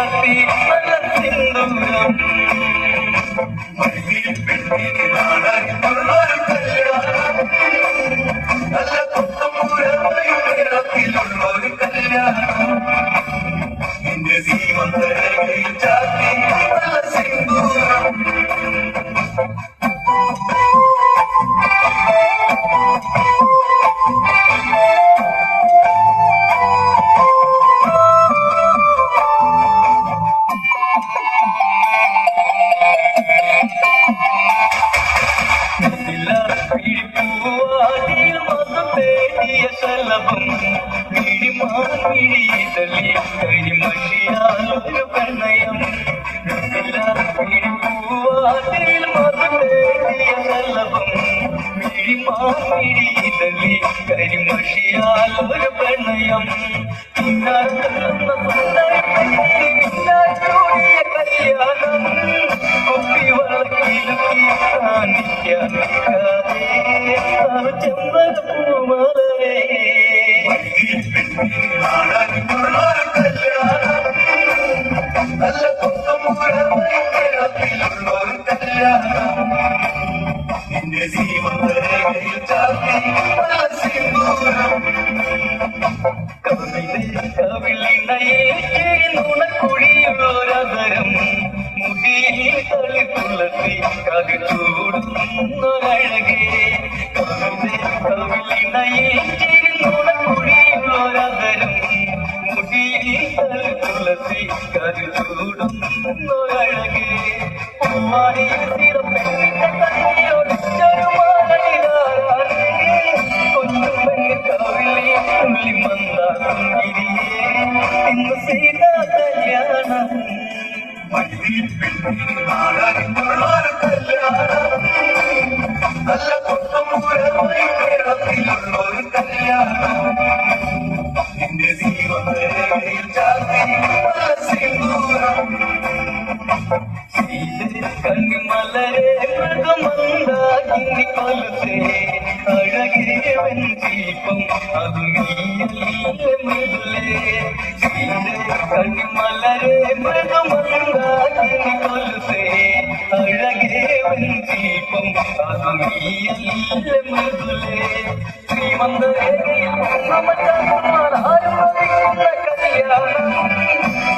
ചാത്തി നല്ല സിന്ദൂരം നല്ല കൊത്തമ്പൂരത്തിലുള്ളൊരു കല്യാണം നിന്റെ സീമന്തരയിൽ ചാത്തി നല്ല സിന്ദൂരം ശലഭം കിഴിമാഴിയിതളി കരിമഷിയാലൊരു പ്രണയം പൂവാതിൽ മതേടിയ ശലഭം കിഴിമാഴിയിതളി കരിമഷിയാലൊരു പ്രണയം ചൂടിയ കല്യാണം കുപ്പി വളക്കിലുക്കി കാണിക്കാതെ ചെമ്പൂമലേ നല്ല കൊത്തമ്പൂരത്തിലുള്ളൊരു കല്യാണം നിന്റെ സീമന്തരയിൽ ചാത്തി നല്ല സിന്ദൂരം കവിളിണയെ നുണക്കുഴിയുള്ളൊരതരം മുടിയിൽ തളിത്തുളത്തി കവിളൂടുന്നൊരഴകേ കവിളിണയെ നുണക്കുഴിയുള്ളൊരതരം മുടിയിൽ തളിത്തുളത്തി കവിളൂടുന്നൊരഴകേ പൂവാടിയ സിറപ്പെണ്ണിന്റെ കണ്ണിയൊടിച്ചൊരു മാലയിലാറാണ് കൊച്ചുപെണ്ണ് കവിളി തുള്ളി മന്ദാകുങ്കിരിയേ ഇന്ന് സീതാ കല്യാണം നല്ല കൊത്തമ്പൂരത്തിലുള്ളൊരു കല്യാണം നിന്റെ സീമന്തരയിൽ ചാത്തി നല്ല സിന്ദൂരം കണ്ണിമലരെ മൃഗമന്ദാകിനി കൊലുസേ അഴകേ വെഞ്ചീപ്പം അത് നീയല്ലേ മൃദുലേ കണ്ണിമലരെ മൃഗമന്ദാകിനി കൊലുസേ അഴകേ വെഞ്ചീപ്പം അത് നീയല്ലേ മൃദുലേ ശ്രീമന്തരേഖയിൽ ആരും വഹിക്കുന്ന കല്യാണം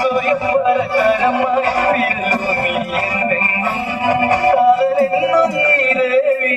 സ്വയംവരകരമായി പിയലോ നീ എന്തെന്നും കാതലെന്നും നീ ദേവി